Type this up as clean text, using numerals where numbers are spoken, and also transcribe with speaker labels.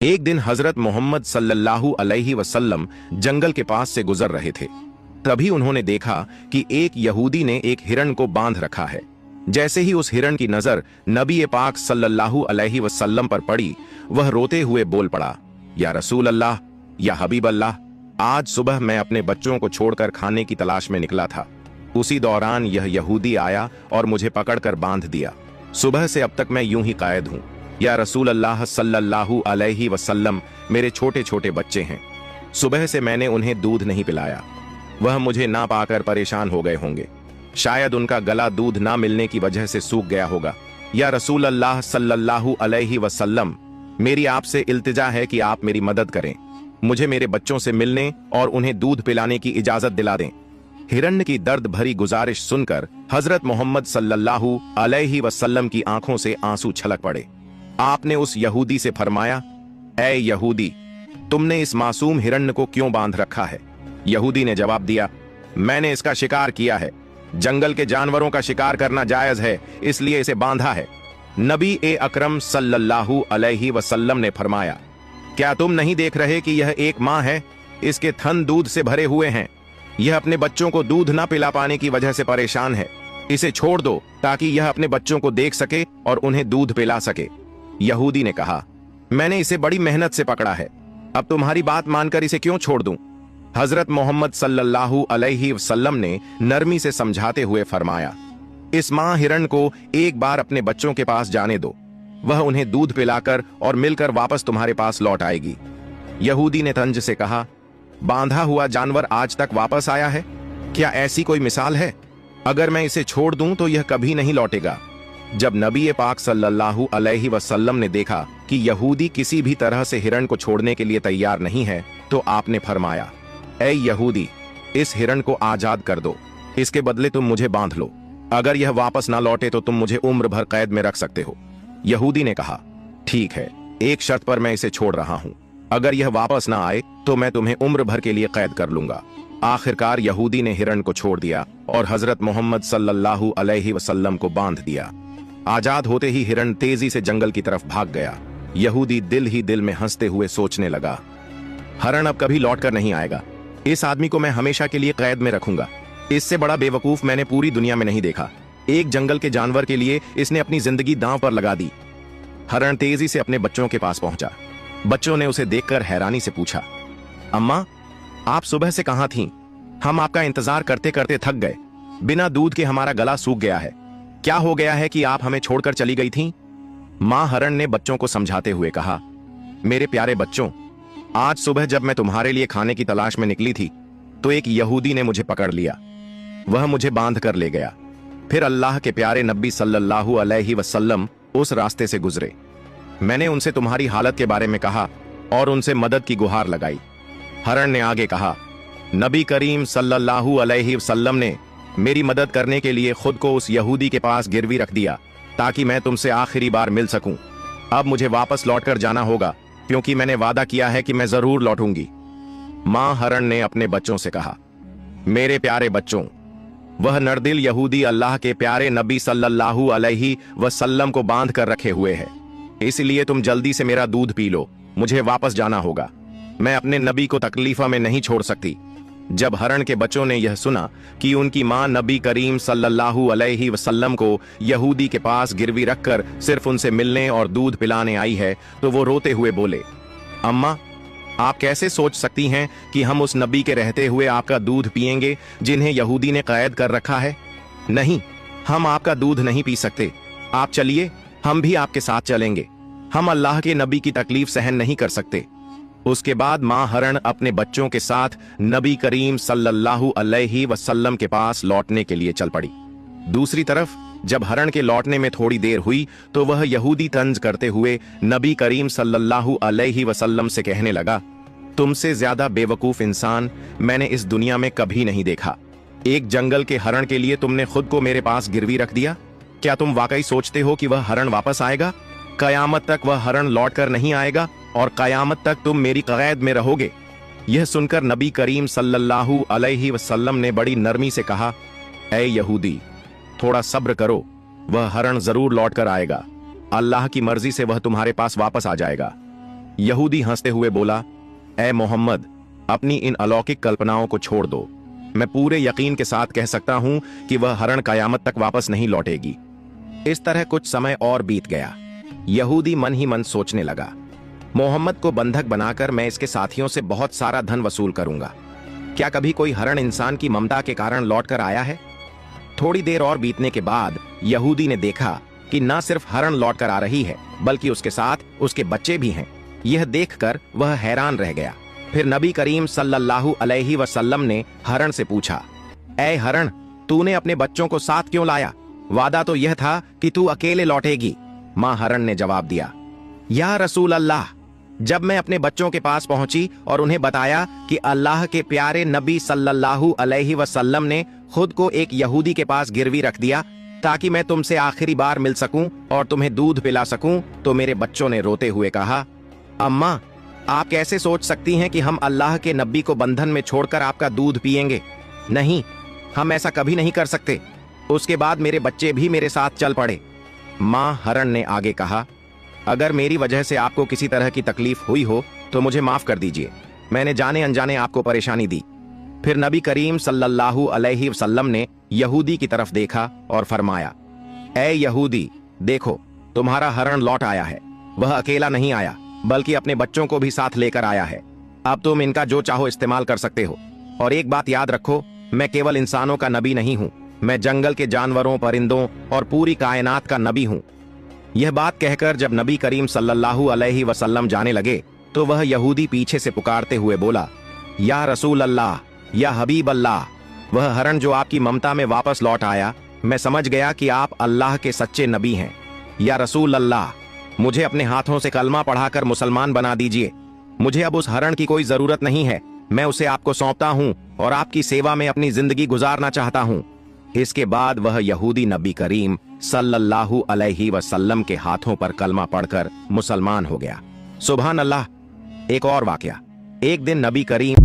Speaker 1: एक दिन हजरत मोहम्मद सल्लल्लाहु अलैहि वसल्लम जंगल के पास से गुजर रहे थे। तभी उन्होंने देखा कि एक यहूदी ने एक हिरण को बांध रखा है। जैसे ही उस हिरण की नजर नबी पाक सल्लल्लाहु अलैहि वसल्लम पर पड़ी, वह रोते हुए बोल पड़ा, या रसूल अल्लाह, या हबीब अल्लाह, आज सुबह मैं अपने बच्चों को छोड़कर खाने की तलाश में निकला था। उसी दौरान यह यहूदी आया और मुझे पकड़कर बांध दिया। सुबह से अब तक मैं यूं ही कैद हूं। या रसूल अल्लाह सल्लल्लाहु अलैहि वसल्लम, मेरे छोटे छोटे बच्चे हैं। सुबह से मैंने उन्हें दूध नहीं पिलाया। वह मुझे ना पाकर परेशान हो गए होंगे। शायद उनका गला दूध ना मिलने की वजह से सूख गया होगा। या रसूल अल्लाह सल्लल्लाहु अलैहि वसल्लम, मेरी आपसे इल्तिजा है कि आप मेरी मदद करें। मुझे मेरे बच्चों से मिलने और उन्हें दूध पिलाने की इजाजत दिला दें। हिरण्य की दर्द भरी गुजारिश सुनकर हजरत मोहम्मद सल्लल्लाहु अलैहि वसल्लम की आंखों से आंसू छलक पड़े। आपने उस यहूदी से फरमाया, ऐ यहूदी, तुमने इस मासूम हिरण्य को क्यों बांध रखा है? यहूदी ने जवाब दिया, मैंने इसका शिकार किया है। जंगल के जानवरों का शिकार करना जायज है, इसलिए इसे बांधा है। नबी ए अकरम सल्लल्लाहु अलैहि वसल्लम ने फरमाया, क्या तुम नहीं देख रहे कि यह एक माँ है? इसके थन दूध से भरे हुए हैं। यह अपने बच्चों को दूध ना पिला पाने की वजह से परेशान है। इसे छोड़ दो ताकि यह अपने बच्चों को देख सके और उन्हें दूध पिला सके। यहूदी ने कहा, मैंने इसे बड़ी मेहनत से पकड़ा है, अब तुम्हारी बात मानकर इसे क्यों छोड़ दूं? हजरत मोहम्मद सल्लल्लाहु अलैहि वसल्लम ने नरमी से समझाते हुए फरमाया, इस मां हिरण को एक बार अपने बच्चों के पास जाने दो। वह उन्हें दूध पिलाकर और मिलकर वापस तुम्हारे पास लौट आएगी। यहूदी ने तंज से कहा, बांधा हुआ जानवर आज तक वापस आया है? क्या ऐसी कोई मिसाल है? अगर मैं इसे छोड़ दूं तो यह कभी नहीं लौटेगा। जब नबी पाक सल्लल्लाहु अलैहि वसल्लम ने देखा कि यहूदी किसी भी तरह से हिरण को छोड़ने के लिए तैयार नहीं है, तो आपने फरमाया, ऐ यहूदी, इस हिरण को आजाद कर दो। इसके बदले तुम मुझे बांध लो। अगर यह वापस ना लौटे तो तुम मुझे उम्र भर कैद में रख सकते हो। यहूदी ने कहा, ठीक है, एक शर्त पर मैं इसे छोड़ रहा हूं। अगर यह वापस ना आए तो मैं तुम्हें उम्र भर के लिए कैद कर लूंगा। आखिरकार यहूदी ने हिरण को छोड़ दिया और हजरत मोहम्मद सल्लल्लाहु अलैहि वसल्लम को बांध दिया। आजाद होते ही हिरण तेजी से जंगल की तरफ भाग गया। यहूदी दिल ही दिल में हंसते हुए सोचने लगा, हिरण अब कभी लौट कर नहीं आएगा। इस आदमी को मैं हमेशा के लिए कैद में रखूंगा। इससे बड़ा बेवकूफ मैंने पूरी दुनिया में नहीं देखा। एक जंगल के जानवर के लिए इसने अपनी जिंदगी दांव पर लगा दी। हिरण तेजी से अपने बच्चों के पास पहुंचा। बच्चों ने उसे देखकर हैरानी से पूछा, अम्मा, आप सुबह से कहां थीं? हम आपका इंतजार करते करते थक गए। बिना दूध के हमारा गला सूख गया है। क्या हो गया है कि आप हमें छोड़कर चली गई थीं? मां हिरण ने बच्चों को समझाते हुए कहा, मेरे प्यारे बच्चों, आज सुबह जब मैं तुम्हारे लिए खाने की तलाश में निकली थी तो एक यहूदी ने मुझे पकड़ लिया। वह मुझे बांध कर ले गया। फिर अल्लाह के प्यारे नबी सल्लल्लाहु अलैहि वसल्लम उस रास्ते से गुजरे। मैंने उनसे तुम्हारी हालत के बारे में कहा और उनसे मदद की गुहार लगाई। हिरण ने आगे कहा, नबी करीम सल्लल्लाहु अलैहि वसल्लम ने मेरी मदद करने के लिए खुद को उस यहूदी के पास गिरवी रख दिया ताकि मैं तुमसे आखिरी बार मिल सकूं। अब मुझे वापस लौटकर जाना होगा क्योंकि मैंने वादा किया है कि मैं जरूर लौटूंगी। मां हिरण ने अपने बच्चों से कहा, मेरे प्यारे बच्चों, वह नरदिल यहूदी अल्लाह के प्यारे नबी सल्लल्लाहु अलैहि वसल्लम को बांध कर रखे हुए है। इसलिए तुम जल्दी से मेरा दूध पी लो। मुझे वापस जाना होगा। मैं अपने नबी को तकलीफा में नहीं छोड़ सकती। जब हिरण के बच्चों ने यह सुना कि उनकी मां नबी करीम सल्लल्लाहु अलैहि वसल्लम को यहूदी के पास गिरवी रखकर सिर्फ उनसे मिलने और दूध पिलाने आई है, तो वो रोते हुए बोले, अम्मा, आप कैसे सोच सकती हैं कि हम उस नबी के रहते हुए आपका दूध पिएंगे जिन्हें यहूदी ने कैद कर रखा है? नहीं, हम आपका दूध नहीं पी सकते। आप चलिए, हम भी आपके साथ चलेंगे। हम अल्लाह के नबी की तकलीफ सहन नहीं कर सकते। उसके बाद मां हिरण अपने बच्चों के साथ नबी करीम सल्लल्लाहु अलैहि वसल्लम के पास लौटने के लिए चल पड़ी। दूसरी तरफ जब हिरण के लौटने में थोड़ी देर हुई तो वह यहूदी तंज करते हुए नबी करीम सल्लल्लाहु अलैहि वसल्लम से कहने लगा, तुमसे ज्यादा बेवकूफ इंसान मैंने इस दुनिया में कभी नहीं देखा। एक जंगल के हिरण के लिए तुमने खुद को मेरे पास गिरवी रख दिया। क्या तुम वाकई सोचते हो कि वह हिरण वापस आएगा? कयामत तक वह हिरण लौट कर नहीं आएगा और कयामत तक तुम मेरी कैद में रहोगे। यह सुनकर नबी करीम सल्लल्लाहु अलैहि वसल्लम ने बड़ी नरमी से कहा, ऐ यहूदी, थोड़ा सब्र करो। वह हिरण जरूर लौट कर आएगा। अल्लाह की मर्जी से वह तुम्हारे पास वापस आ जाएगा। यहूदी हंसते हुए बोला, ए मोहम्मद, अपनी इन अलौकिक कल्पनाओं को छोड़ दो। मैं पूरे यकीन के साथ कह सकता हूं कि वह हरण कयामत तक वापस नहीं लौटेगी। इस तरह कुछ समय और बीत गया। यहूदी मन ही मन सोचने लगा, मोहम्मद को बंधक बनाकर मैं इसके साथियों से बहुत सारा धन वसूल करूंगा। क्या कभी कोई हरण इंसान की ममता के कारण लौटकर आया है? थोड़ी देर और बीतने के बाद यहूदी ने देखा कि न सिर्फ हरण लौटकर आ रही है, बल्कि उसके साथ उसके बच्चे भी हैं। यह देखकर वह हैरान रह गया। फिर नबी करीम सल्लल्लाहु अलैहि वसल्लम ने हरण से पूछा, ऐ हरण, तूने अपने बच्चों को साथ क्यों लाया? वादा तो यह था कि तू अकेले लौटेगी। मां हरण ने जवाब दिया, या रसूल अल्लाह, जब मैं अपने बच्चों के पास पहुंची और उन्हें बताया कि अल्लाह के प्यारे नबी सल्लल्लाहु अलैहि वसल्लम ने खुद को एक यहूदी के पास गिरवी रख दिया ताकि मैं तुमसे आखिरी बार मिल सकूं और तुम्हें दूध पिला सकूं, तो मेरे बच्चों ने रोते हुए कहा, अम्मा, आप कैसे सोच सकती हैं कि हम अल्लाह के नबी को बंधन में छोड़कर आपका दूध पिएंगे? नहीं, हम ऐसा कभी नहीं कर सकते। उसके बाद मेरे बच्चे भी मेरे साथ चल पड़े। मां हरण ने आगे कहा, अगर मेरी वजह से आपको किसी तरह की तकलीफ हुई हो तो मुझे माफ कर दीजिए। मैंने जाने अनजाने आपको परेशानी दी। फिर नबी करीम सल्लल्लाहु अलैहि वसल्लम ने यहूदी की तरफ देखा और फरमाया, ऐ यहूदी, देखो, तुम्हारा हरण लौट आया है। वह अकेला नहीं आया, बल्कि अपने बच्चों को भी साथ लेकर आया है। अब तुम इनका जो चाहो इस्तेमाल कर सकते हो। और एक बात याद रखो, मैं केवल इंसानों का नबी नहीं हूं, मैं जंगल के जानवरों, परिंदों और पूरी कायनात का नबी हूं। यह बात कहकर जब नबी करीम सल्लल्लाहु अलैहि वसल्लम जाने लगे तो वह यहूदी पीछे से पुकारते हुए बोला, या रसूल अल्लाह, या हबीब अल्लाह, वह हरण जो आपकी ममता में वापस लौट आया, मैं समझ गया कि आप अल्लाह के सच्चे नबी हैं। या रसूल अल्लाह, मुझे अपने हाथों से कलमा पढ़ाकर मुसलमान बना दीजिए। मुझे अब उस हरण की कोई जरूरत नहीं है, मैं उसे आपको सौंपता हूं और आपकी सेवा में अपनी जिंदगी गुजारना चाहता हूं। इसके बाद वह यहूदी नबी करीम सल्लल्लाहु अलैहि वसल्लम के हाथों पर कलमा पढ़कर मुसलमान हो गया। सुभान अल्लाह। एक और वाकया। एक दिन नबी करीम